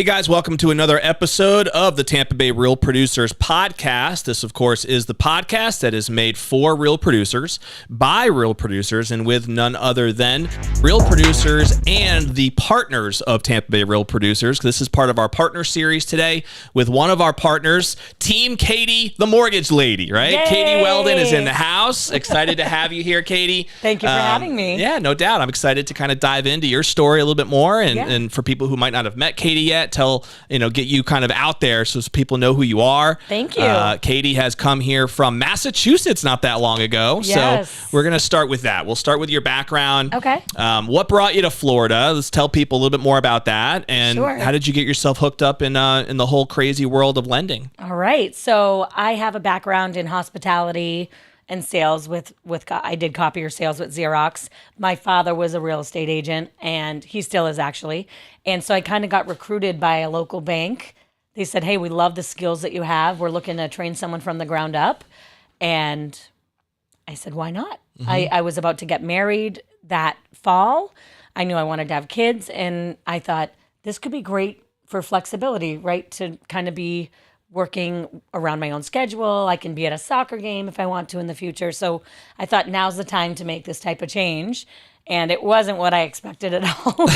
Hey guys, welcome to another episode of the Tampa Bay Real Producers Podcast. This, of course, is the podcast that is made for real producers, by real producers, and with none other than real producers and the partners of Tampa Bay Real Producers. This is part of our partner series today with one of our partners, Team Katie, the mortgage lady, right? Yay! Katie Weldon is in the house. Excited to have you here, Katie. Thank you for having me. Yeah, no doubt. I'm excited to kind of dive into your story a little bit more, and for people who might not have met Katie yet, get you kind of out there so people know who you are. Thank you. Katie has come here from Massachusetts not that long ago. Yes. So we're going to start with that. We'll start with your background. Okay. What brought you to Florida? Let's tell people a little bit more about that. And Sure. How did you get yourself hooked up in the whole crazy world of lending? All right. So I have a background in hospitality and sales I did copier sales with Xerox. My father was a real estate agent, and he still is actually. And so I kind of got recruited by a local bank. They said, hey, we love the skills that you have. We're looking to train someone from the ground up. And I said, why not? Mm-hmm. I was about to get married that fall. I knew I wanted to have kids, and I thought this could be great for flexibility, right? To kind of be working around my own schedule. I can be at a soccer game if I want to in the future. So I thought now's the time to make this type of change. And it wasn't what I expected at all.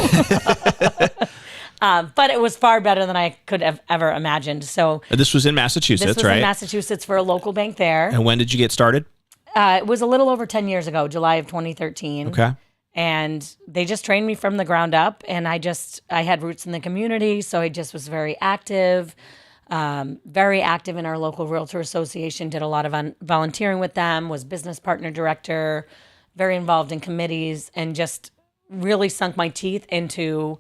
But it was far better than I could have ever imagined. So this was in Massachusetts, this was right? in Massachusetts for a local bank there. And when did you get started? It was a little over 10 years ago, July of 2013. Okay. And they just trained me from the ground up. And I had roots in the community. So I just was very active in our local realtor association, did a lot of volunteering with them, was business partner director, very involved in committees, and just really sunk my teeth into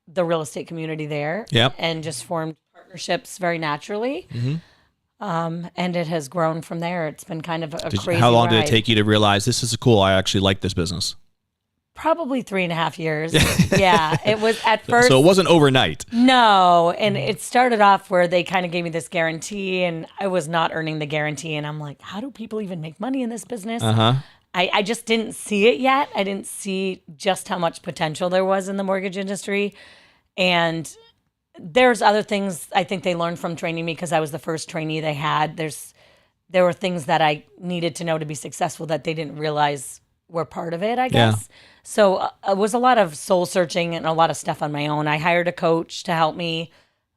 the real estate community there. Yep. And just formed partnerships very naturally. Mm-hmm. And it has grown from there. It's been kind of a crazy How long ride. did it take you to realize this is cool? I actually like this business. Probably 3.5 years. Yeah, it was at first. So it wasn't overnight. No, and it started off where they kind of gave me this guarantee, and I was not earning the guarantee, and I'm like, how do people even make money in this business? I just didn't see it yet. I didn't see just how much potential there was in the mortgage industry, and there's other things I think they learned from training me because I was the first trainee they had. There were things that I needed to know to be successful that they didn't realize were part of it, I guess. Yeah. So it was a lot of soul searching and a lot of stuff on my own. I hired a coach to help me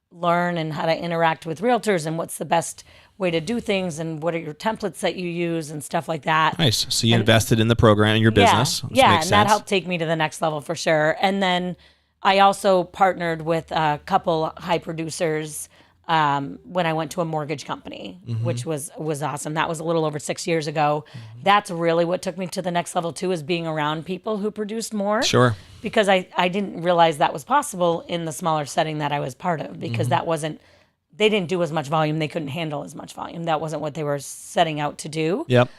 learn and how to interact with realtors and what's the best way to do things and what are your templates that you use and stuff like that. Nice. So you invested in the program in your business. Yeah, and that helped take me to the next level for sure. And then I also partnered with a couple high producers when I went to a mortgage company, which was awesome. That was a little over 6 years ago. That's really what took me to the next level too, is being around people who produced more. Sure. Because I didn't realize that was possible in the smaller setting that I was part of, because they didn't do as much volume. They couldn't handle as much volume. That wasn't what they were setting out to do. Yep.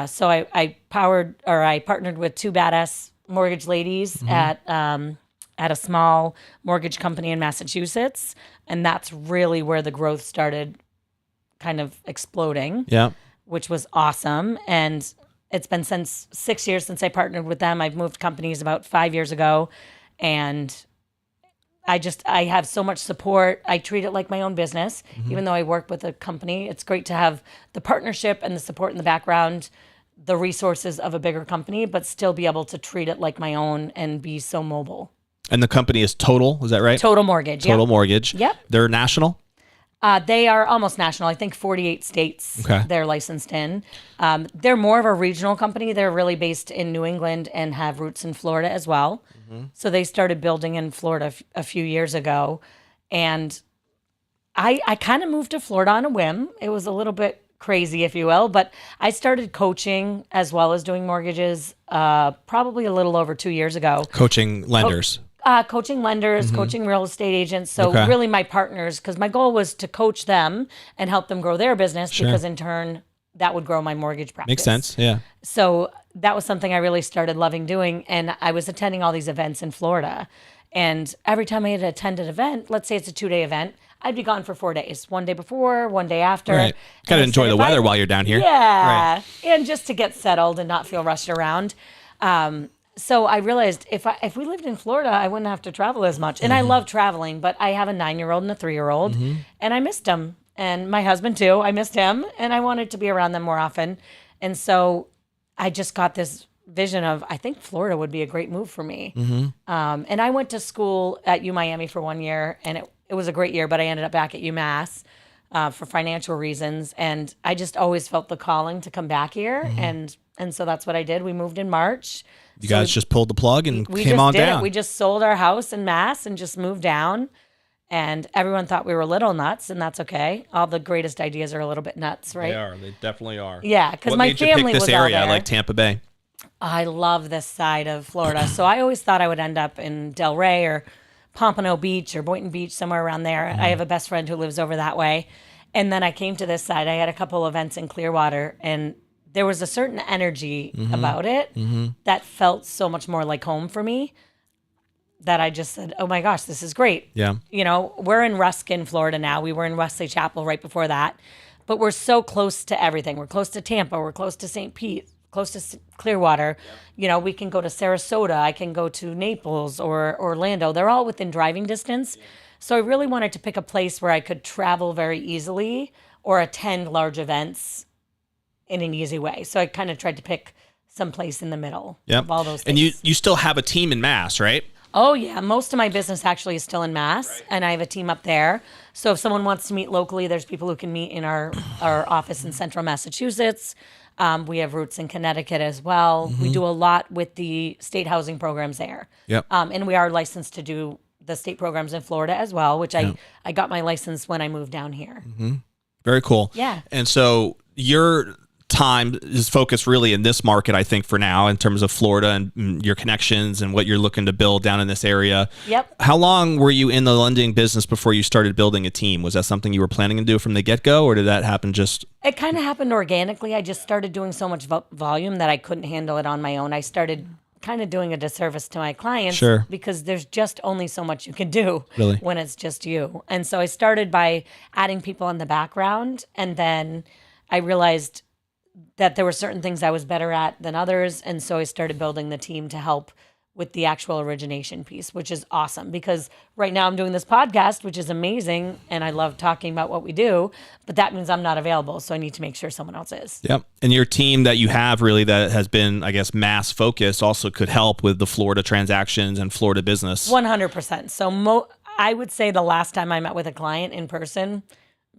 So I partnered with two badass mortgage ladies at a small mortgage company in Massachusetts. And that's really where the growth started kind of exploding, which was awesome. And it's been 6 years since I partnered with them. I've moved companies about 5 years ago. And I have so much support. I treat it like my own business, even though I work with a company. It's great to have the partnership and the support in the background, the resources of a bigger company, but still be able to treat it like my own and be so mobile. And the company is Total, is that right? Total Mortgage. Total Mortgage. Yep. They're national? They are almost national. I think 48 states they're licensed in. They're more of a regional company. They're really based in New England and have roots in Florida as well. So they started building in Florida a few years ago. And I kind of moved to Florida on a whim. It was a little bit crazy, if you will, but I started coaching as well as doing mortgages probably a little over 2 years ago. Coaching lenders. Coaching lenders, coaching real estate agents. So really my partners, because my goal was to coach them and help them grow their business, because in turn, that would grow my mortgage practice. Makes sense, yeah. So that was something I really started loving doing. And I was attending all these events in Florida. And every time I had to attend an event, let's say it's a 2-day event, I'd be gone for 4 days. 1 day before, 1 day after. Right. Got to enjoy the weather while you're down here. Yeah. Right. And just to get settled and not feel rushed around. so I realized if we lived in Florida, I wouldn't have to travel as much. And I love traveling, but I have a 9-year-old and a 3-year-old, and I missed them. And my husband too. I missed him, and I wanted to be around them more often. And so I just got this vision of, I think Florida would be a great move for me. And I went to school at UMiami for 1 year, and it was a great year, but I ended up back at UMass for financial reasons. And I just always felt the calling to come back here. And so that's what I did. We moved in March. You guys just pulled the plug and We came just on did down. it. We just sold our house in Mass and just moved down. And everyone thought we were little nuts, and that's okay. All the greatest ideas are a little bit nuts, right? They are. They definitely are. Yeah, because What my made you family pick this was all area? there. I like Tampa Bay. I love this side of Florida. So I always thought I would end up in Delray or Pompano Beach or Boynton Beach, somewhere around there. I have a best friend who lives over that way. And then I came to this side. I had a couple events in Clearwater, and there was a certain energy about it that felt so much more like home for me, that I just said, oh my gosh, this is great. Yeah. You know, we're in Ruskin, Florida now. We were in Wesley Chapel right before that. But we're so close to everything. We're close to Tampa. We're close to St. Pete, close to Clearwater. You know, we can go to Sarasota. I can go to Naples or Orlando. They're all within driving distance. So I really wanted to pick a place where I could travel very easily or attend large events in an easy way. So I kind of tried to pick some place in the middle of all those things. And you still have a team in Mass, right? Oh, yeah. Most of my business actually is still in Mass, and I have a team up there. So if someone wants to meet locally, there's people who can meet in our office in central Massachusetts. We have roots in Connecticut as well. We do a lot with the state housing programs there. Yep. And we are licensed to do the state programs in Florida as well, which I got my license when I moved down here. Very cool. Yeah. And so your time is focused really in this market, I think, for now, in terms of Florida and your connections and what you're looking to build down in this area. Yep. How long were you in the lending business before you started building a team? Was that something you were planning to do from the get-go, or did that happen just... It kind of happened organically. I just started doing so much volume that I couldn't handle it on my own. I started kind of doing a disservice to my clients because there's just only so much you can do when it's just you. And so I started by adding people in the background, and then I realized that there were certain things I was better at than others. And so I started building the team to help with the actual origination piece, which is awesome because right now I'm doing this podcast, which is amazing. And I love talking about what we do, but that means I'm not available. So I need to make sure someone else is. Yep. And your team that you have really that has been, I guess, mass focused also could help with the Florida transactions and Florida business. 100%. So I would say the last time I met with a client in person,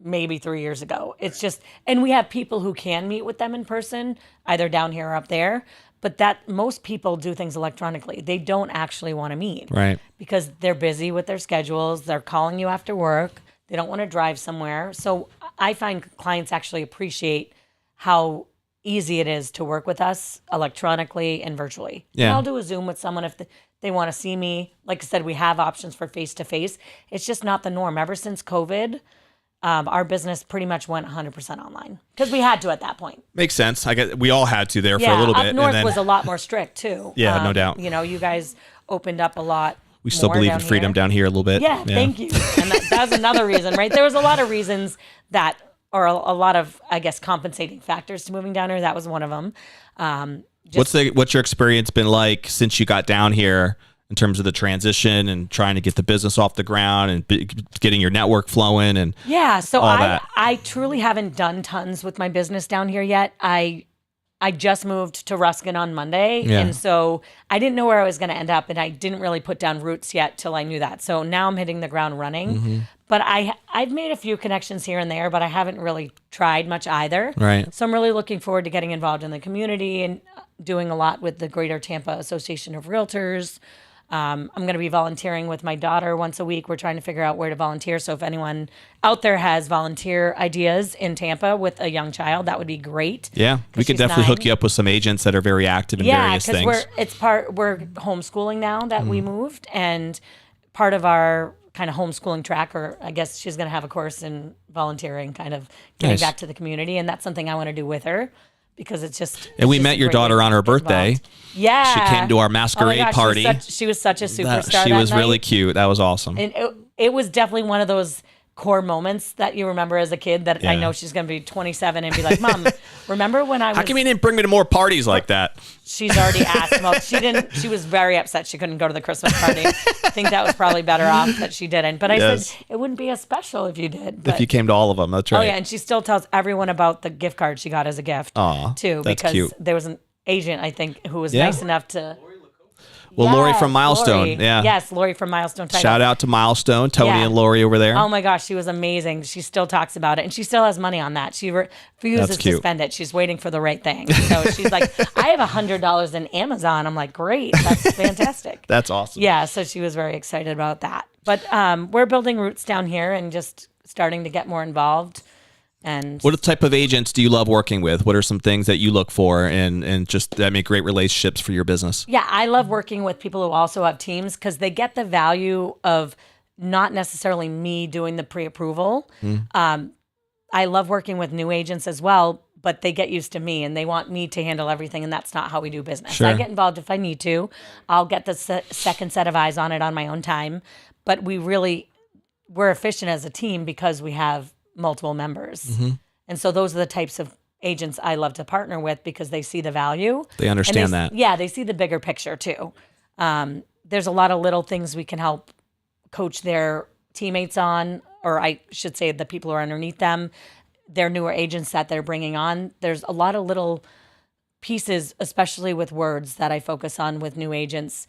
maybe 3 years ago. It's just, and we have people who can meet with them in person, either down here or up there, but that most people do things electronically. They don't actually want to meet. Right. Because they're busy with their schedules. They're calling you after work. They don't want to drive somewhere. So I find clients actually appreciate how easy it is to work with us electronically and virtually. Yeah. And I'll do a Zoom with someone if they want to see me. Like I said, we have options for face-to-face. It's just not the norm. Ever since COVID, our business pretty much went 100% online because we had to at that point. Makes sense. I guess we all had to there for a little bit. Up north and then, was a lot more strict too. Yeah, no doubt. You know, you guys opened up a lot. We still believe in freedom down here a little bit. Yeah, thank you. And that's another reason, right? There was a lot of reasons that, or a lot of, I guess, compensating factors to moving down here. That was one of them. What's your experience been like since you got down here in terms of the transition and trying to get the business off the ground and getting your network flowing and so all that? I truly haven't done tons with my business down here yet. I just moved to Ruskin on Monday, and so I didn't know where I was going to end up, and I didn't really put down roots yet till I knew that. So now I'm hitting the ground running. But I've made a few connections here and there, but I haven't really tried much either. Right. So I'm really looking forward to getting involved in the community and doing a lot with the Greater Tampa Association of Realtors. I'm going to be volunteering with my daughter once a week. We're trying to figure out where to volunteer. So if anyone out there has volunteer ideas in Tampa with a young child, that would be great. Yeah, we could definitely hook you up with some agents that are very active in various things. Yeah, because we're homeschooling now that we moved, and part of our kind of homeschooling track, or I guess she's going to have a course in volunteering, kind of getting back to the community, and that's something I want to do with her. Because it's just... And we met your daughter on her birthday. Involved. Yeah. She came to our masquerade party. She was such a superstar She was that really night. Cute. That was awesome. And it was definitely one of those core moments that you remember as a kid that I know she's going to be 27 and be like, Mom, remember when I was... How come you didn't bring me to more parties like that? She's already asked. Well, she was very upset she couldn't go to the Christmas party. I think that was probably better off that she didn't. But I said, it wouldn't be as special if you did. But, if you came to all of them, that's right. Oh, yeah, and she still tells everyone about the gift card she got as a gift, too. That's because cute. there was an agent, I think, who was nice enough to... Well, Lori from Milestone. Lori. Yeah. Yes, Lori from Milestone Title. Shout out to Milestone, Tony and Lori over there. Oh my gosh, she was amazing. She still talks about it, and she still has money on that. She refuses to spend it. She's waiting for the right thing. So she's like, I have $100 in Amazon. I'm like, great. That's fantastic. That's awesome. Yeah, so she was very excited about that. But we're building roots down here and just starting to get more involved. And what type of agents do you love working with? What are some things that you look for and just that make great relationships for your business? Yeah, I love working with people who also have teams because they get the value of not necessarily me doing the pre-approval. I love working with new agents as well, but they get used to me and they want me to handle everything, and that's not how we do business. Sure. I get involved if I need to. I'll get the second set of eyes on it on my own time, but we're efficient as a team because we have multiple members. And so those are the types of agents I love to partner with because they see the value. They understand that. Yeah, they see the bigger picture too. There's a lot of little things we can help coach their teammates on, or I should say the people who are underneath them, their newer agents that they're bringing on. There's a lot of little pieces, especially with words, that I focus on with new agents.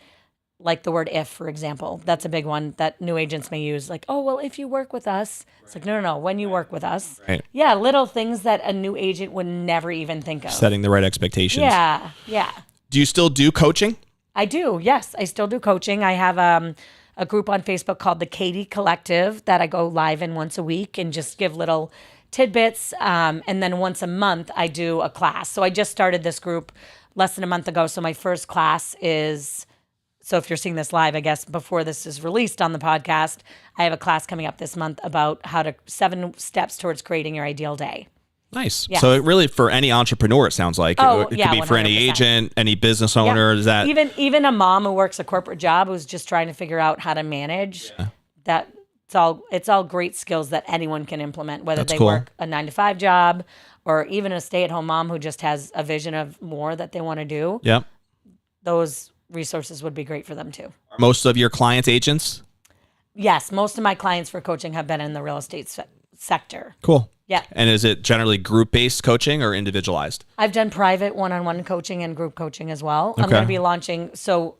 Like the word if, for example. That's a big one that new agents may use. Like, oh, well, if you work with us. It's like, no, when you work with us. Right. Yeah, little things that a new agent would never even think of. Setting the right expectations. Yeah. Do you still do coaching? I do, yes. I still do coaching. I have a group on Facebook called the Katie Collective that I go live in once a week and just give little tidbits. And then once a month, I do a class. So I just started this group less than a month ago. So my first class is... So if you're seeing this live, I guess before this is released on the podcast, I have a class coming up this month about 7 steps towards creating your ideal day. Nice. Yes. So it really for any entrepreneur, it sounds like. It could be for any 100%. agent, any business owner. Is that even a mom who works a corporate job who's just trying to figure out how to manage that. It's all great skills that anyone can implement, whether they work a 9-to-5 job or even a stay-at-home mom who just has a vision of more that they want to do. Yep. Those resources would be great for them too. Are most of your clients agents? Yes, most of my clients for coaching have been in the real estate sector. Cool. Yeah. And is it generally group-based coaching or individualized? I've done private one-on-one coaching and group coaching as well. Okay. I'm going to be launching. So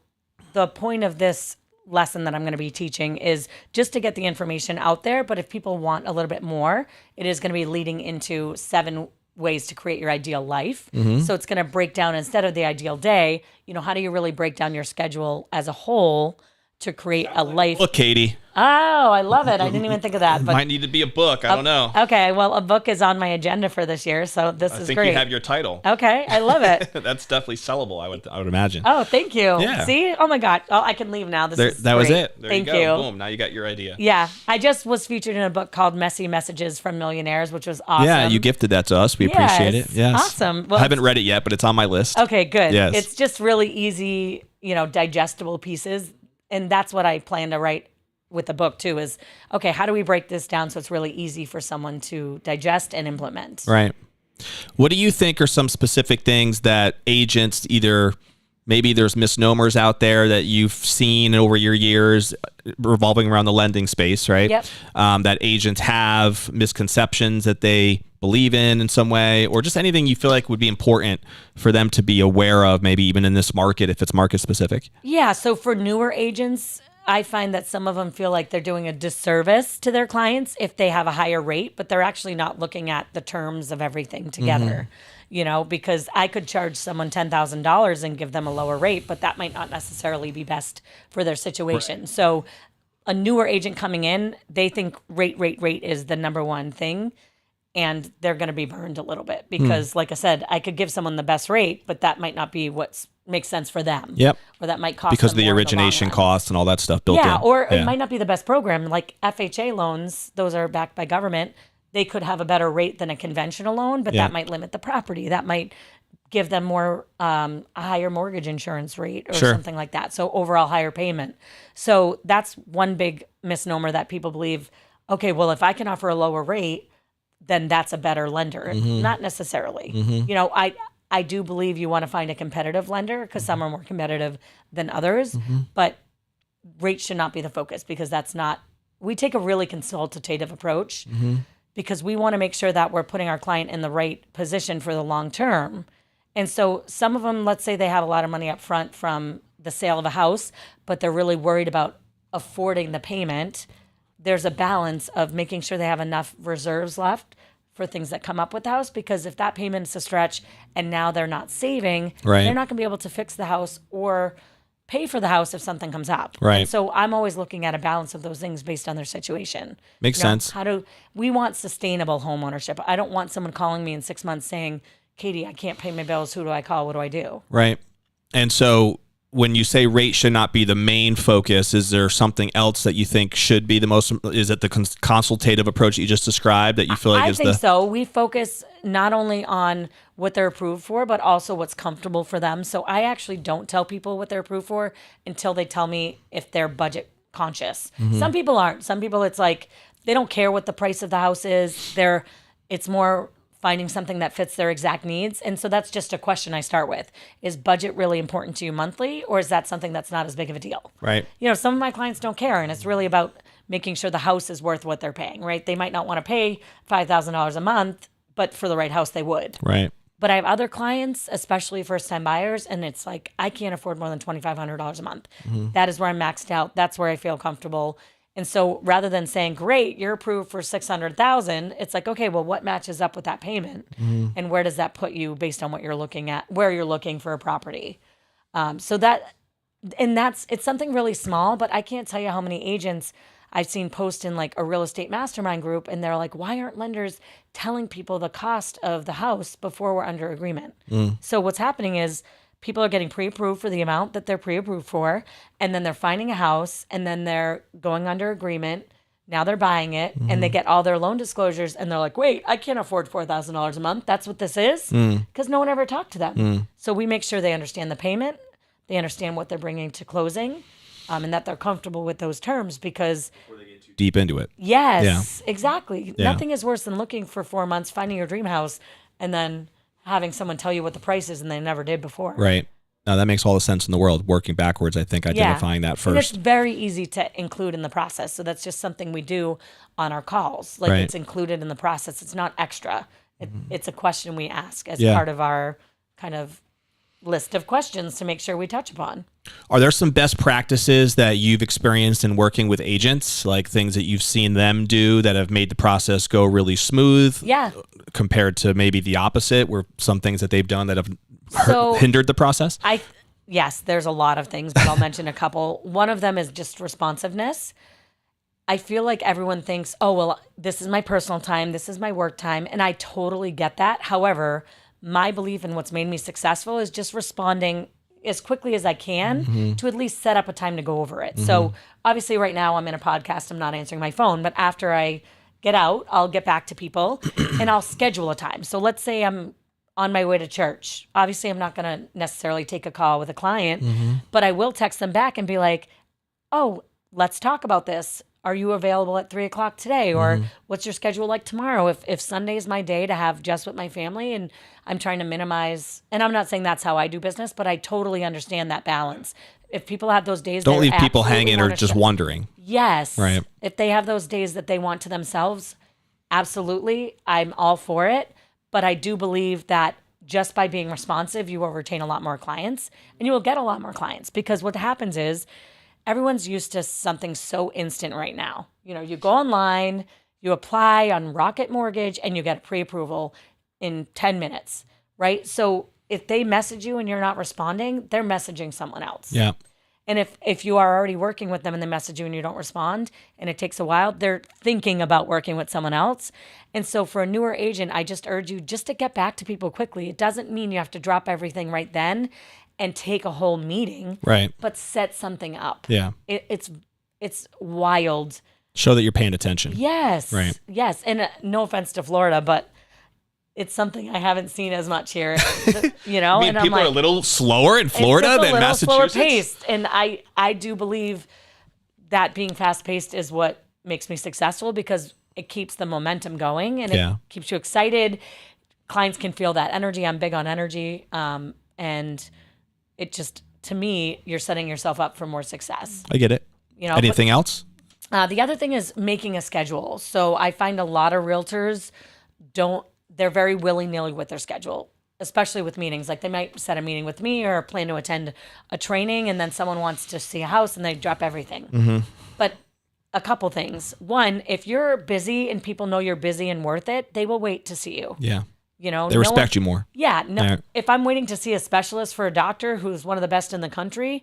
the point of this lesson that I'm going to be teaching is just to get the information out there. But if people want a little bit more, it is going to be leading into 7 ways to create your ideal life. So it's going to break down, instead of the ideal day, how do you really break down your schedule as a whole to create a life? Look, Katie. Oh, I love it. I didn't even think of that. But might need to be a book. I don't know. Okay, well, a book is on my agenda for this year, so this is I think great. you have your title. Okay, I love it. That's definitely sellable, I would imagine. Oh, thank you. Yeah. See? Oh my God. Oh, I can leave now. That was great. it. There Thank you go. Boom. Now you got your idea. Yeah. I just was featured in a book called Messy Messages from Millionaires, which was awesome. Yeah, you gifted that to us. We appreciate it. Yes. Awesome. Well, I haven't read it yet, but it's on my list. Okay, good. Yes. It's just really easy, digestible pieces. And that's what I plan to write with the book too, is, okay, how do we break this down so it's really easy for someone to digest and implement? Right. What do you think are some specific things that agents maybe there's misnomers out there that you've seen over your years revolving around the lending space, right? Yep. That agents have misconceptions that they believe in some way, or just anything you feel like would be important for them to be aware of, maybe even in this market, if it's market specific? Yeah. So for newer agents, I find that some of them feel like they're doing a disservice to their clients if they have a higher rate, but they're actually not looking at the terms of everything together. Because I could charge someone $10,000 and give them a lower rate, but that might not necessarily be best for their situation. Right. So a newer agent coming in, they think rate is the number one thing, and they're going to be burned a little bit because, like I said, I could give someone the best rate, but that might not be what makes sense for them. Yep. Or that might cost because them of the more origination in the long run. costs and all that stuff built in. Yeah, or it might not be the best program. Like FHA loans, those are backed by government. They could have a better rate than a conventional loan, but that might limit the property. That might give them more a higher mortgage insurance rate or something like that. So overall higher payment. So that's one big misnomer that people believe. okay, well, if I can offer a lower rate, then that's a better lender. Not necessarily. You know, I do believe you want to find a competitive lender because some are more competitive than others, but rate should not be the focus because that's not, we take a really consultative approach because we want to make sure that we're putting our client in the right position for the long term. And so some of them, let's say they have a lot of money up front from the sale of a house, but they're really worried about affording the payment. There's a balance of making sure they have enough reserves left for things that come up with the house, because if that payment's a stretch and now they're not saving, Right. they're not going to be able to fix the house or pay for the house if something comes up. Right. And so I'm always looking at a balance of those things based on their situation. Makes sense. We want sustainable home ownership. I don't want someone calling me in 6 months saying, Katie, I can't pay my bills. Who do I call? What do I do? Right. And so when you say rate should not be the main focus, is there something else that you think should be the most? Is it the consultative approach that you just described that you feel like I is think so. We focus not only on what they're approved for, but also what's comfortable for them. So I actually don't tell people what they're approved for until they tell me if they're budget conscious. Some people aren't. Some people, it's like they don't care what the price of the house is. It's more finding something that fits their exact needs. And so that's just a question I start with. Is budget really important to you monthly, or is that something that's not as big of a deal? Right. You know, some of my clients don't care, and it's really about making sure the house is worth what they're paying, right? They might not want to pay $5,000 a month, but for the right house, they would. Right. But I have other clients, especially first-time buyers, and it's like, I can't afford more than $2,500 a month. That is where I'm maxed out. That's where I feel comfortable. And so rather than saying, great, you're approved for $600,000, it's like, okay, well, what matches up with that payment? And where does that put you based on what you're looking at, where you're looking for a property? It's something really small, but I can't tell you how many agents I've seen post in like a real estate mastermind group, and they're like, why aren't lenders telling people the cost of the house before we're under agreement? So what's happening is people are getting pre-approved for the amount that they're pre-approved for, and then they're finding a house, and then they're going under agreement. Now they're buying it, and they get all their loan disclosures, and they're like, wait, I can't afford $4,000 a month. That's what this is? Because no one ever talked to them. So we make sure they understand the payment, they understand what they're bringing to closing, and that they're comfortable with those terms, because Before they get too deep into it. yes, exactly. Yeah. Nothing is worse than looking for 4 months, finding your dream house, and then having someone tell you what the price is and they never did before. Right. No, that makes all the sense in the world. Working backwards, I think identifying that And it's first. very easy to include in the process. So that's just something we do on our calls. Like Right. It's included in the process. It's not extra. It's a question we ask as Yeah. part of our kind of list of questions to make sure we touch upon. Are there some best practices that you've experienced in working with agents, like things that you've seen them do that have made the process go really smooth? Yeah. Compared to maybe the opposite, where some things that they've done that have So- hindered the process? Yes, there's a lot of things, but I'll mention a couple. One of them is just responsiveness. I feel like everyone thinks, oh, well, this is my personal time, this is my work time, and I totally get that. However, my belief in what's made me successful is just responding as quickly as I can to at least set up a time to go over it. So obviously right now I'm in a podcast, I'm not answering my phone, but after I get out, I'll get back to people and I'll schedule a time. So let's say I'm on my way to church. Obviously I'm not going to necessarily take a call with a client, but I will text them back and be like, oh, let's talk about this. Are you available at 3:00 today? Or what's your schedule like tomorrow? If Sunday is my day to have just with my family, and I'm trying to minimize, and I'm not saying that's how I do business, but I totally understand that balance. If people have those days, Don't they're leave people absolutely hanging or wanna just shut- wondering. Yes. Right. If they have those days that they want to themselves, absolutely, I'm all for it. But I do believe that just by being responsive, you will retain a lot more clients, and you will get a lot more clients, because what happens is everyone's used to something so instant right now. You know, you go online, you apply on Rocket Mortgage, and you get a pre-approval in 10 minutes, right? So if they message you and you're not responding, they're messaging someone else. Yeah. And if you are already working with them and they message you and you don't respond and it takes a while, they're thinking about working with someone else. And so for a newer agent, I just urge you just to get back to people quickly. It doesn't mean you have to drop everything right then and take a whole meeting, Right. but set something up. Yeah. It's wild. Show that you're paying attention. Yes. Right. Yes. And no offense to Florida, but it's something I haven't seen as much here, you know? I mean, and people I'm are like, a little slower in Florida it's just a than little slower Massachusetts. paced. And I do believe that being fast paced is what makes me successful because it keeps the momentum going and Yeah. it keeps you excited. Clients can feel that energy. I'm big on energy. And it just, to me, you're setting yourself up for more success. I get it. You know, Anything else? The other thing is making a schedule. So I find a lot of realtors they're very willy-nilly with their schedule, especially with meetings. Like they might set a meeting with me or plan to attend a training, and then someone wants to see a house and they drop everything. Mm-hmm. But a couple things. One, if you're busy and people know you're busy and worth it, they will wait to see you. Yeah. You know, They respect you more. Yeah. No, Yeah. If I'm waiting to see a specialist for a doctor who's one of the best in the country,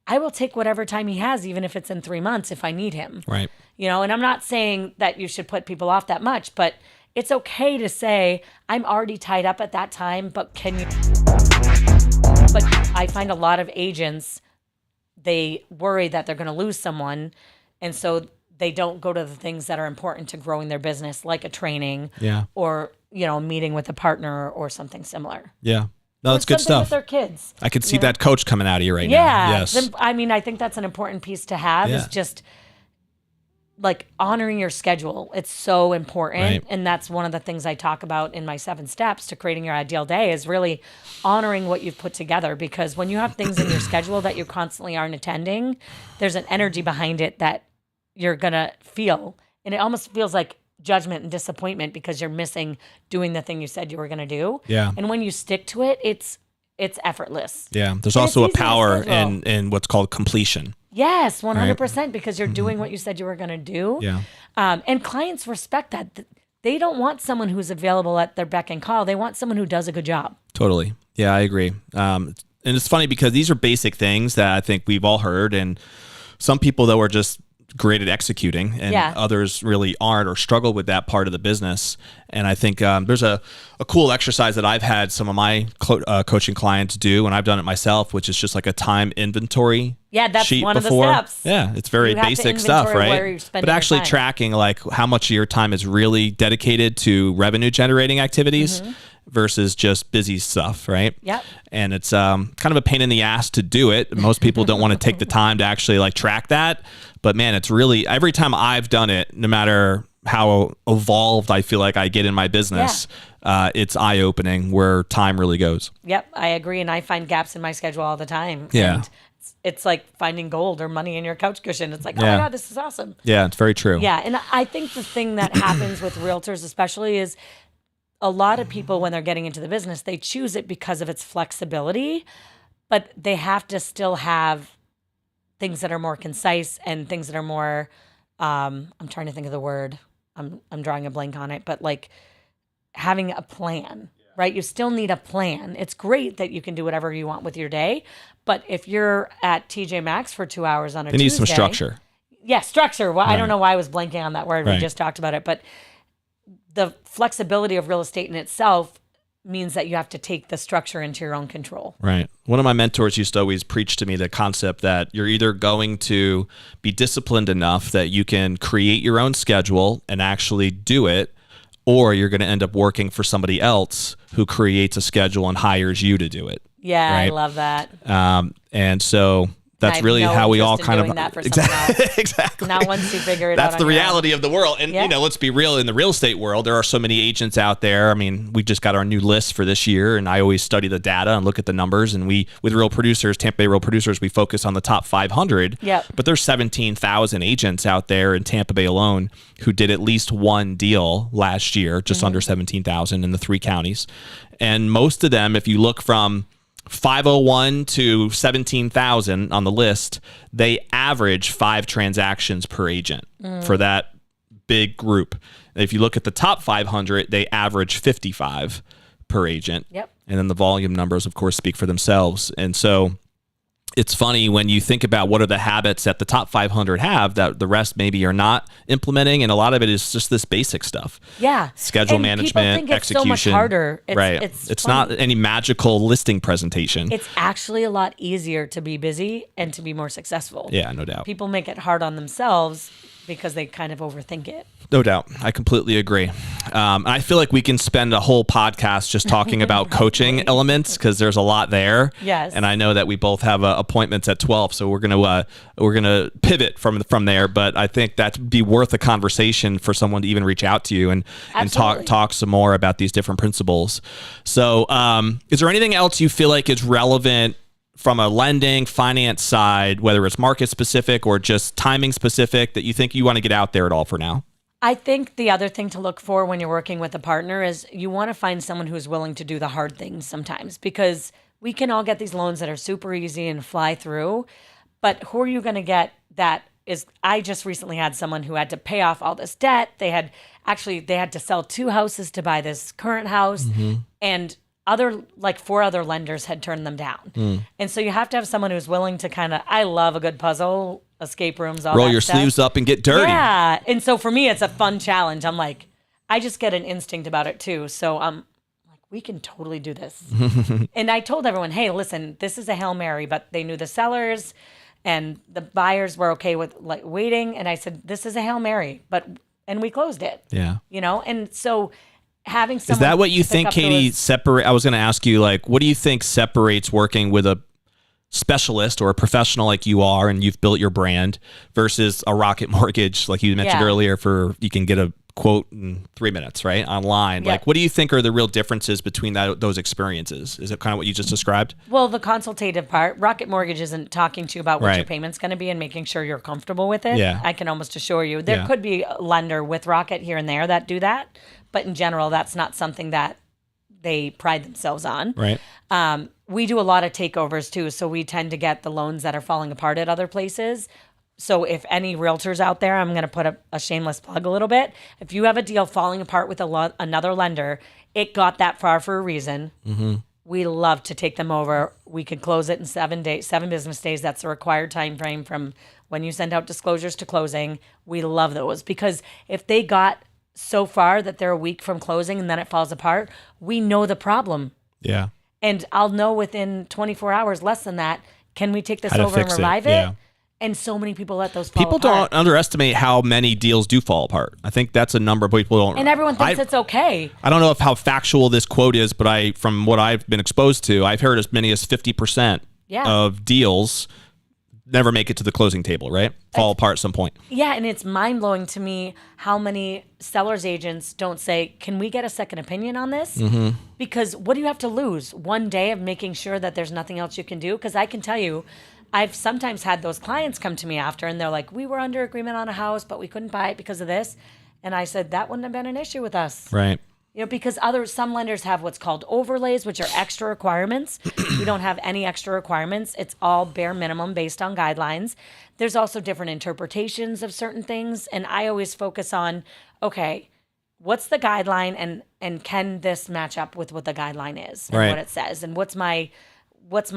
I will take whatever time he has, even if it's in 3 months, if I need him. Right. You know, and I'm not saying that you should put people off that much, but it's okay to say, I'm already tied up at that time, but can you? But I find a lot of agents, they worry that they're going to lose someone. And so they don't go to the things that are important to growing their business, like a training or, you know, meeting with a partner or something similar. Yeah. No, that's good Something stuff. with their kids. I could see that coach coming out of you right now. Yeah. Yes. I mean, I think that's an important piece to have is just like honoring your schedule. It's so important. Right. And that's one of the things I talk about in my 7 steps to creating your ideal day is really honoring what you've put together. Because when you have things in your schedule that you constantly aren't attending, there's an energy behind it that you're going to feel. And it almost feels like judgment and disappointment because you're missing doing the thing you said you were going to do. Yeah. And when you stick to it, it's effortless. Yeah. There's And also a it's easy to power schedule. in what's called completion. Yes, 100%, because you're doing what you said you were going to do. Yeah. And clients respect that. They don't want someone who's available at their beck and call. They want someone who does a good job. Totally. Yeah, I agree. And it's funny because these are basic things that I think we've all heard, and some people that were just great at executing and others really aren't or struggle with that part of the business. And I think there's a cool exercise that I've had some of my coaching clients do, and I've done it myself, which is just like a time inventory. Yeah, that's sheet one before. of the steps. Yeah, it's very You have to basic stuff, inventory where right? you're spending But actually your time. tracking like how much of your time is really dedicated to revenue generating activities versus just busy stuff, right? Yep. And it's kind of a pain in the ass to do it. Most people don't want to take the time to actually like track that. But man, it's really, every time I've done it, no matter how evolved I feel like I get in my business, it's eye-opening where time really goes. Yep, I agree. And I find gaps in my schedule all the time. Yeah. And it's like finding gold or money in your couch cushion. It's like, oh Yeah. my God, this is awesome. Yeah, it's very true. Yeah. And I think the thing that happens with realtors especially is a lot of people, when they're getting into the business, they choose it because of its flexibility, but they have to still have things that are more concise and things that are more, I'm trying to think of the word. I'm drawing a blank on it, but like having a plan, right? You still need a plan. It's great that you can do whatever you want with your day, but if you're at TJ Maxx for 2 hours on a It needs some Tuesday- structure. Yeah, structure. Well, I Right. don't know why I was blanking on that word. Right. We just talked about it, but the flexibility of real estate in itself means that you have to take the structure into your own control. Right. One of my mentors used to always preach to me the concept that you're either going to be disciplined enough that you can create your own schedule and actually do it, or you're going to end up working for somebody else who creates a schedule and hires you to do it. Yeah, I Right. love that. And so I that's have really no how we all interest in kind doing of that for someone else. exactly. Now, once you figure it out, That's the on your own. reality of the world. And, Yeah. you know, let's be real. In the real estate world, there are so many agents out there. I mean, we just got our new list for this year, and I always study the data and look at the numbers. And we, with Real Producers, Tampa Bay Real Producers, we focus on the top 500. Yep. But there's 17,000 agents out there in Tampa Bay alone who did at least one deal last year, just under 17,000 in the 3 counties. And most of them, if you look from 501 to 17,000 on the list, they average 5 transactions per agent for that big group. If you look at the top 500, they average 55 per agent. Yep. And then the volume numbers, of course, speak for themselves. And so it's funny when you think about what are the habits that the top 500 have that the rest maybe are not implementing. And a lot of it is just this basic stuff. Yeah. Schedule And management, people think it's execution. so much harder. Right. It's not funny. any magical listing presentation. It's actually a lot easier to be busy and to be more successful. Yeah, no doubt. People make it hard on themselves because they kind of overthink it. No doubt. I completely agree. I feel like we can spend a whole podcast just talking about coaching elements because there's a lot there. Yes. And I know that we both have appointments at 12, so we're gonna pivot from there. But I think that'd be worth a conversation for someone to even reach out to you and talk some more about these different principles. So, is there anything else you feel like is relevant from a lending finance side, whether it's market specific or just timing specific, that you think you want to get out there at all for now? I think the other thing to look for when you're working with a partner is you want to find someone who's willing to do the hard things sometimes, because we can all get these loans that are super easy and fly through, but who are you going to get that is, I just recently had someone who had to pay off all this debt. They had to sell 2 houses to buy this current house, and 4 other lenders had turned them down. And so you have to have someone who's willing to I love a good puzzle, escape rooms, all that stuff. Roll your sleeves up and get dirty. Yeah. And so for me, it's a fun challenge. I'm like, I just get an instinct about it too. So I'm like, we can totally do this. And I told everyone, hey, listen, this is a Hail Mary, but they knew the sellers and the buyers were okay with waiting. And I said, this is a Hail Mary, and we closed it. Yeah. And so having someone. Is that what you think, Katie, I was going to ask you, what do you think separates working with a specialist or a professional like you are and you've built your brand versus a Rocket Mortgage, like you mentioned earlier, you can get a quote in 3 minutes, right? Online. Yep. What do you think are the real differences between those experiences? Is it kind of what you just described? Well, the consultative part, Rocket Mortgage isn't talking to you about what your payment's going to be and making sure you're comfortable with it. Yeah. I can almost assure you there could be a lender with Rocket here and there that do that. But in general, that's not something that they pride themselves on. Right. We do a lot of takeovers too. So we tend to get the loans that are falling apart at other places. So if any realtors out there, I'm going to put a shameless plug a little bit. If you have a deal falling apart with another lender, it got that far for a reason. Mm-hmm. We love to take them over. We could close it in 7 business days. That's the required time frame from when you send out disclosures to closing. We love those because if they got so far that they're a week from closing and then it falls apart, we know the problem. Yeah. And I'll know within 24 hours, less than that, can we take this over and revive it? Yeah. And so many people let those fall apart. Don't underestimate how many deals do fall apart. I think that's a number people don't. And everyone thinks it's okay. I don't know how factual this quote is, but from what I've been exposed to, I've heard as many as 50% of deals never make it to the closing table, right? Fall apart at some point. Yeah, and it's mind-blowing to me how many sellers agents don't say, can we get a second opinion on this? Mm-hmm. Because what do you have to lose? 1 day of making sure that there's nothing else you can do? Because I can tell you, I've sometimes had those clients come to me after and they're like, we were under agreement on a house, but we couldn't buy it because of this. And I said, that wouldn't have been an issue with us. Right. Because some lenders have what's called overlays, which are extra requirements. We don't have any extra requirements. It's all bare minimum based on guidelines. There's also different interpretations of certain things. And I always focus on, okay, what's the guideline and can this match up with what the guideline is and what it says? And what's my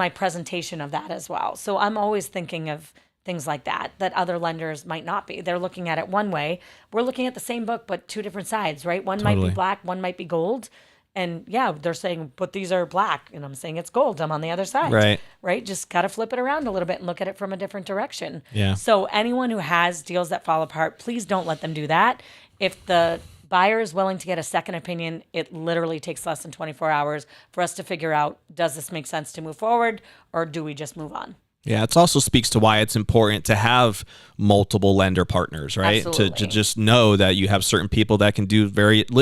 presentation of that as well? So I'm always thinking of things like that other lenders might not be. They're looking at it one way. We're looking at the same book, but 2 different sides, right? One might be black, one might be gold. And they're saying, but these are black. And I'm saying it's gold. I'm on the other side. Right? Just got to flip it around a little bit and look at it from a different direction. Yeah. So anyone who has deals that fall apart, please don't let them do that. If the buyer is willing to get a second opinion, it literally takes less than 24 hours for us to figure out, does this make sense to move forward or do we just move on? Yeah, it also speaks to why it's important to have multiple lender partners, right? To just know that you have certain people that can do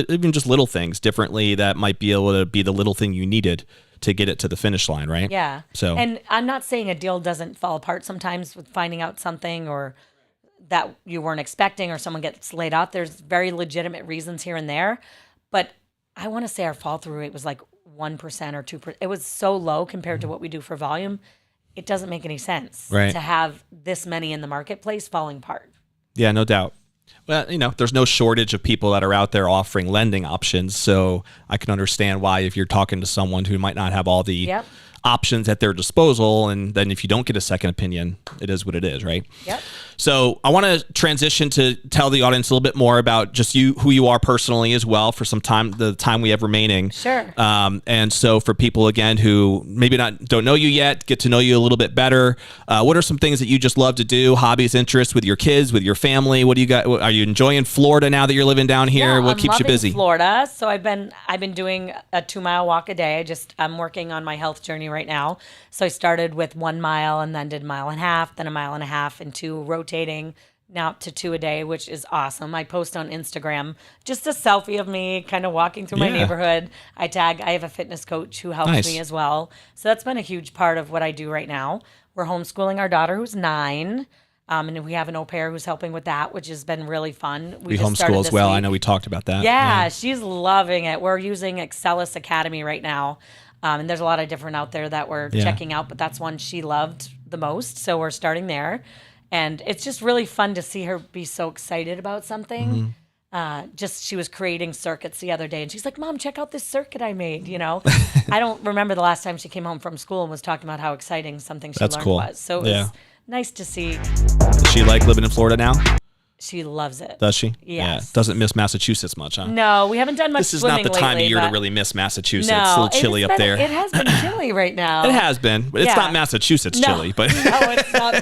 even just little things differently that might be able to be the little thing you needed to get it to the finish line, right? Yeah. So, and I'm not saying a deal doesn't fall apart sometimes with finding out something or that you weren't expecting or someone gets laid off. There's very legitimate reasons here and there. But I want to say our fall through rate was like 1% or 2%. It was so low compared to what we do for volume. It doesn't make any sense to have this many in the marketplace falling apart. Yeah, no doubt. Well, there's no shortage of people that are out there offering lending options. So I can understand why if you're talking to someone who might not have all the options at their disposal. And then if you don't get a second opinion, it is what it is, right? Yep. So I want to transition to tell the audience a little bit more about just you, who you are personally as well, for some time, the time we have remaining. Sure. And so for people, again, who maybe don't know you yet, get to know you a little bit better. What are some things that you just love to do, hobbies, interests with your kids, with your family? What do you got? Are you enjoying Florida now that you're living down here? Yeah, What keeps you busy? Florida. So I've been doing a 2-mile walk a day. I'm working on my health journey right now. So I started with 1 mile and then did 1.5 miles, then 1.5 miles and 2, rotating now up to 2 a day, which is awesome. I post on Instagram just a selfie of me kind of walking through my neighborhood. I have a fitness coach who helps me as well. So that's been a huge part of what I do right now. We're homeschooling our daughter who's 9. And we have an au pair who's helping with that, which has been really fun. We homeschool as well. Week. I know we talked about that. Yeah, she's loving it. We're using Excelis Academy right now. And there's a lot of different out there that we're checking out, but that's one she loved the most. So we're starting there. And it's just really fun to see her be so excited about something. She was creating circuits the other day, and she's like, "Mom, check out this circuit I made." I don't remember the last time she came home from school and was talking about how exciting something she learned was. So it was nice to see. Does she like living in Florida now? She loves it. Does she? Yes. Yeah. Doesn't miss Massachusetts much, huh? No, we haven't done much This is not the time of year to really miss Massachusetts. It's a little chilly up there. It has been chilly right now. It has been, but it's not Massachusetts chilly. But no, it's not.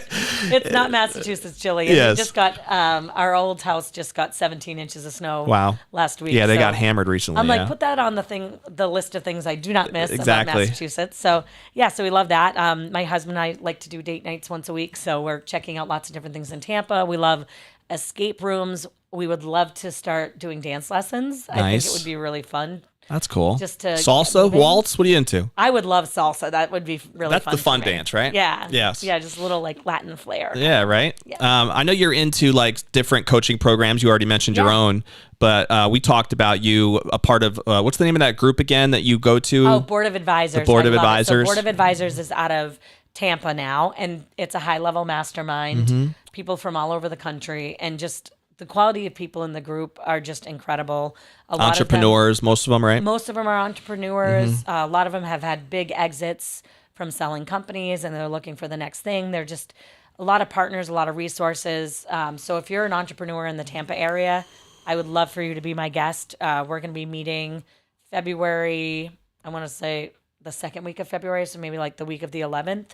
It's not Massachusetts chilly. Yes. We just got our old house just got 17 inches of snow. Last week. Yeah, they got hammered recently. I'm like, put that on the list of things I do not miss about Massachusetts. So so we love that. My husband and I like to do date nights once a week, so we're checking out lots of different things in Tampa. We love escape rooms. We would love to start doing dance lessons. I think it would be really fun. That's cool. Just to salsa, waltz. What are you into? I would love salsa. That would be really fun. That's the fun dance, right? Yeah. Yes. Yeah, just a little like Latin flair. Yeah, right. Yeah. I know you're into like different coaching programs. You already mentioned your own, but we talked about you a part of what's the name of that group again that you go to? Oh, Board of Advisors. The Board of Advisors. So Board of Advisors is out of Tampa now, and it's a high-level mastermind. People from all over the country, and just the quality of people in the group are just incredible. A lot entrepreneurs, of them, most of them, right? Most of them are entrepreneurs. A lot of them have had big exits from selling companies, and they're looking for the next thing. They're just a lot of partners, a lot of resources. So if you're an entrepreneur in the Tampa area, I would love for you to be my guest. We're going to be meeting February, I want to say the second week of February, so maybe like the week of the 11th.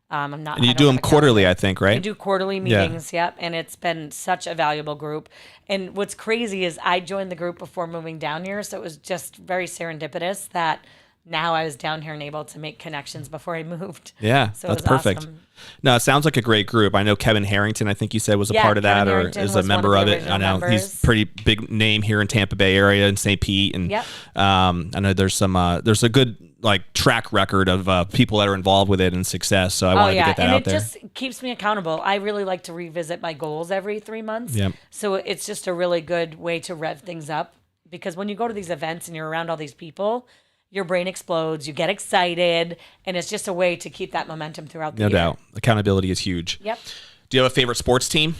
I'm not. And you do them quarterly, I think, right? We do quarterly meetings, yep. And it's been such a valuable group. And what's crazy is I joined the group before moving down here, so it was just very serendipitous that now I was down here and able to make connections before I moved. Yeah, so that's perfect. Awesome. No, it sounds like a great group. I know Kevin Harrington, I think you said, was a part of that or is a member of it. I know he's a pretty big name here in Tampa Bay area and St. Pete. And I know there's there's a good track record of people that are involved with it and success. So I wanted to get that out there. And it just keeps me accountable. I really like to revisit my goals every 3 months. Yep. So it's just a really good way to rev things up, because when you go to these events and you're around all these people, your brain explodes, you get excited, and it's just a way to keep that momentum throughout the year. No doubt. Accountability is huge. Yep. Do you have a favorite sports team?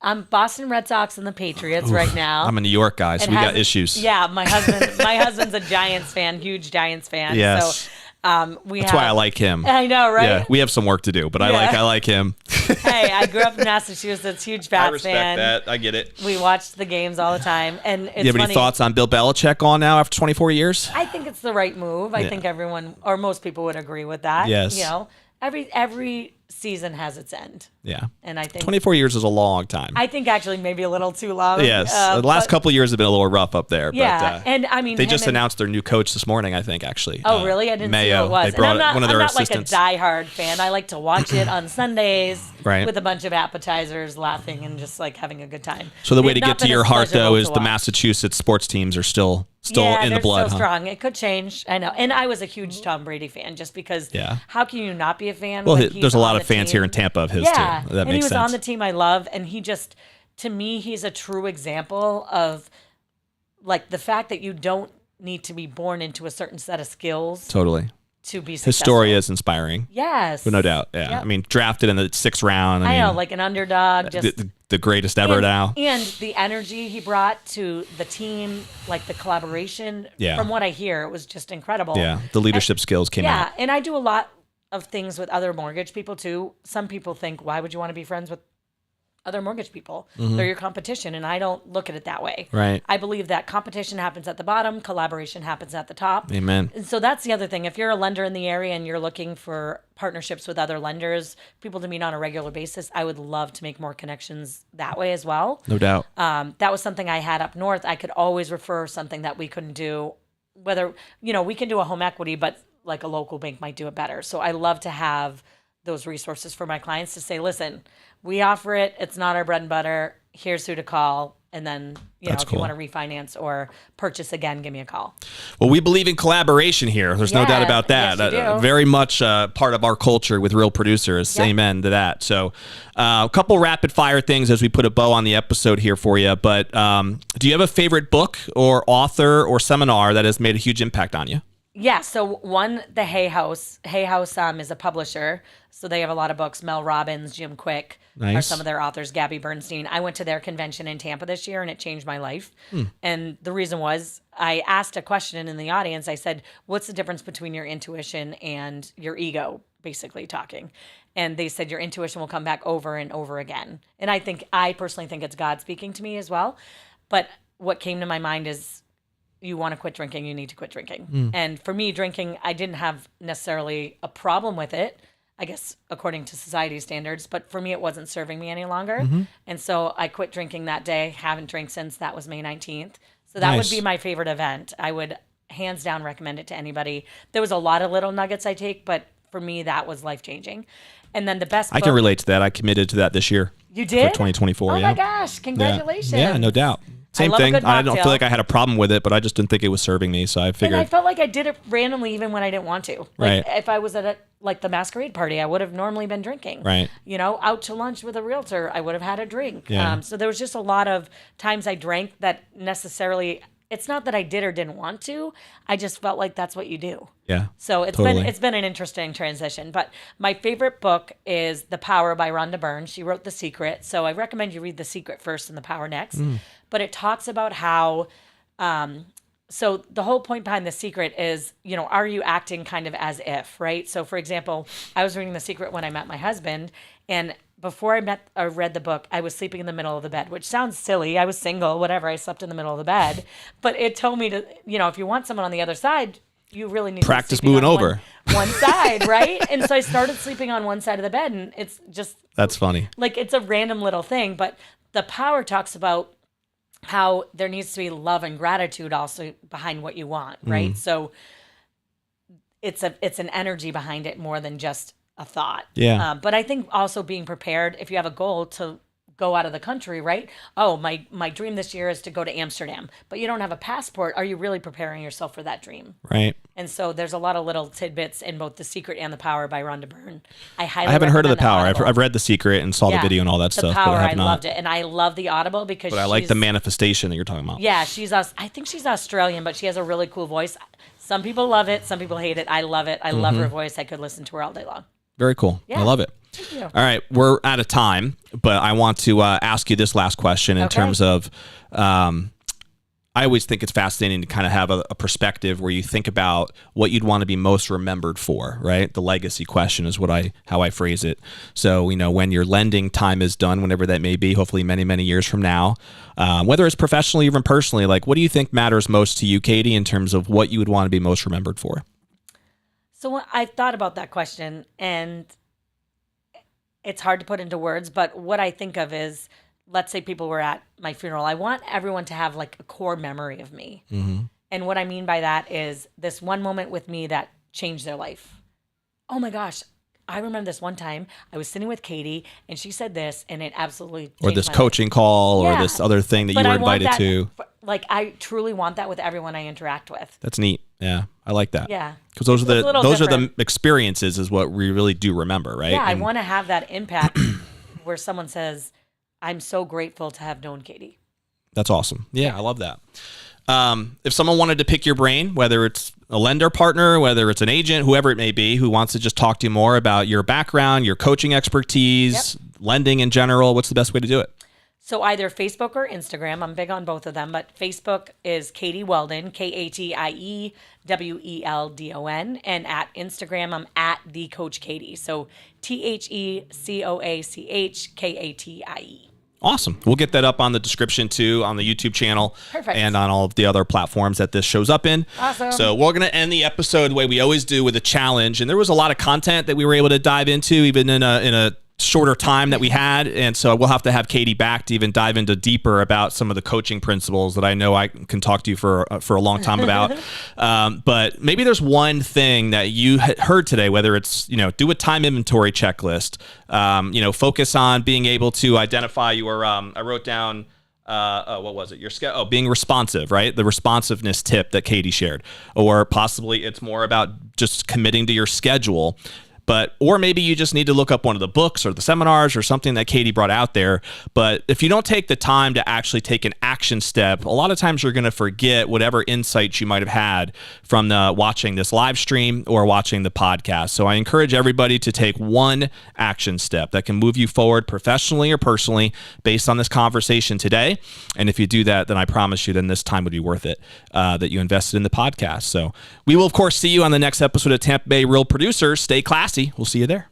I'm Boston Red Sox and the Patriots right now. I'm a New York guy, so we got issues. Yeah, my husband's a Giants fan, huge Giants fan. Yes. So that's why I like him. I know, right? Yeah, we have some work to do, but I like him. Hey, I grew up in Massachusetts, huge Pats fan. I respect that. I get it. We watched the games all the time, and it's you have any thoughts on Bill Belichick on now after 24 years? I think it's the right move. I think everyone or most people would agree with that. Yes. You know, every season has its end. Yeah. And I think 24 years is a long time. I think actually maybe a little too long. Yes. The last couple of years have been a little rough up there. Yeah. But, and I mean, they just announced their new coach this morning, I think, actually. Oh, really? I didn't see who it was. They brought one of their assistants. I'm not like a diehard fan. I like to watch it on Sundays with a bunch of appetizers, laughing and just like having a good time. So the way to get to your heart, though, is the Massachusetts sports teams are still in the blood. Yeah, they're so strong. It could change. I know. And I was a huge Tom Brady fan just because how can you not be a fan? Well, there's a lot of fans here in Tampa of his, too. That makes sense. And he was on the team I love, and he just, to me, he's a true example of, like, the fact that you don't need to be born into a certain set of skills. Totally. To be successful. His story is inspiring. Yes. But no doubt. Yeah. Yep. I mean, drafted in the 6th round. I know, like an underdog. Just the greatest ever now. And the energy he brought to the team, like the collaboration, Yeah. from what I hear, it was just incredible. Yeah, the leadership skills came out. Yeah, and I do a lot of things with other mortgage people too. Some people think, why would you want to be friends with other mortgage people? They're your competition, and I don't look at it that way. Right. I believe that competition happens at the bottom, collaboration happens at the top. Amen. And so that's the other thing. If you're a lender in the area and you're looking for partnerships with other lenders, people to meet on a regular basis, I would love to make more connections that way as well. No doubt. That was something I had up north. I could always refer something that we couldn't do, whether, we can do a home equity, but like a local bank might do it better. So I love to have those resources for my clients to say, listen, we offer it. It's not our bread and butter. Here's who to call. And then, if you want to refinance or purchase again, give me a call. Well, we believe in collaboration here. There's no doubt about that. Yes, you do. Very much part of our culture with Real Producers. Yep. Amen to that. So a couple rapid fire things as we put a bow on the episode here for you. But do you have a favorite book or author or seminar that has made a huge impact on you? Yeah, so one, the Hay House. Hay House is a publisher, so they have a lot of books. Mel Robbins, Jim Quick are some of their authors, Gabby Bernstein. I went to their convention in Tampa this year, and it changed my life. And the reason was I asked a question in the audience. I said, what's the difference between your intuition and your ego, basically talking? And they said, your intuition will come back over and over again. And I personally think it's God speaking to me as well. But what came to my mind is, you want to quit drinking, you need to quit drinking. And for me, drinking, I didn't have necessarily a problem with it, I guess, according to society standards, but for me, it wasn't serving me any longer. And so I quit drinking that day, haven't drank since. That was May 19th. So that would be my favorite event. I would hands down recommend it to anybody. There was a lot of little nuggets I take, but for me, that was life-changing. And then the best book, I can relate to that. I committed to that this year. You did? For 2024, Oh my gosh, congratulations. Yeah, no doubt. Same thing. I don't feel like I had a problem with it, but I just didn't think it was serving me. So I figured. And I felt like I did it randomly, even when I didn't want to. Like Right. if I was at the masquerade party, I would have normally been drinking. Right. Out to lunch with a realtor, I would have had a drink. Yeah. So there was just a lot of times I drank that necessarily. It's not that I did or didn't want to. I just felt like that's what you do. Yeah. So it's been an interesting transition. But my favorite book is The Power by Rhonda Byrne. She wrote The Secret. So I recommend you read The Secret first and The Power next. But it talks about how so the whole point behind The Secret is, are you acting kind of as if, right? So for example, I was reading The Secret when I met my husband, and before I read the book, I was sleeping in the middle of the bed, which sounds silly. I was single, whatever. I slept in the middle of the bed. But it told me to, if you want someone on the other side, you really need practice to be moving over. One side, right? And so I started sleeping on one side of the bed, and it's just. That's funny. Like, it's a random little thing. But The Power talks about how there needs to be love and gratitude also behind what you want, right? So it's an energy behind it more than just a thought. Yeah. But I think also being prepared, if you have a goal to go out of the country, right? Oh, my dream this year is to go to Amsterdam, but you don't have a passport. Are you really preparing yourself for that dream? Right. And so there's a lot of little tidbits in both The Secret and The Power by Rhonda Byrne. I haven't heard of The Power. I've read The Secret and saw the video and all that stuff. The Power, but I I loved it. And I love the Audible because But I like the manifestation that you're talking about. Yeah, I think she's Australian, but she has a really cool voice. Some people love it. Some people hate it. I love it. I love her voice. I could listen to her all day long. Very cool. Yeah. I love it. Thank you. All right, we're out of time, but I want to ask you this last question in terms of, I always think it's fascinating to kind of have a perspective where you think about what you'd want to be most remembered for, right? The legacy question is how I phrase it. So, when your lending time is done, whenever that may be, hopefully many, many years from now, whether it's professionally or even personally, like what do you think matters most to you, Katie, in terms of what you would want to be most remembered for? So I've thought about that question, and it's hard to put into words, but what I think of is, let's say people were at my funeral. I want everyone to have like a core memory of me. And what I mean by that is this one moment with me that changed their life. Oh my gosh. I remember this one time I was sitting with Katie and she said this, and it absolutely changed or this my coaching life. call or this other thing that you were invited to. Like, I truly want that with everyone I interact with. That's neat. Yeah. I like that. Yeah. Because those are the experiences is what we really do remember, right? Yeah. I want to have that impact where someone says, I'm so grateful to have known Katie. That's awesome. Yeah. I love that. If someone wanted to pick your brain, whether it's a lender partner, whether it's an agent, whoever it may be, who wants to just talk to you more about your background, your coaching expertise, lending in general, what's the best way to do it? So either Facebook or Instagram. I'm big on both of them, but Facebook is Katie Weldon, KatieWeldon, and at Instagram I'm at the Coach Katie. So TheCoachKatie. Awesome. We'll get that up on the description too, on the YouTube channel. Perfect. And on all of the other platforms that this shows up in. Awesome. So we're going to end the episode the way we always do, with a challenge. And there was a lot of content that we were able to dive into, even in a shorter time that we had. And so we'll have to have Katie back to even dive into deeper about some of the coaching principles that I know I can talk to you for a long time about. But maybe there's one thing that you heard today, whether it's, do a time inventory checklist, focus on being able to identify your, I wrote down, what was it? Being responsive, right? The responsiveness tip that Katie shared, or possibly it's more about just committing to your schedule. Or maybe you just need to look up one of the books or the seminars or something that Katie brought out there. But if you don't take the time to actually take an action step, a lot of times you're going to forget whatever insights you might have had from watching this live stream or watching the podcast. So I encourage everybody to take one action step that can move you forward professionally or personally based on this conversation today. And if you do that, then I promise you, then this time would be worth it that you invested in the podcast. So we will, of course, see you on the next episode of Tampa Bay Real Producers. Stay classy. We'll see you there.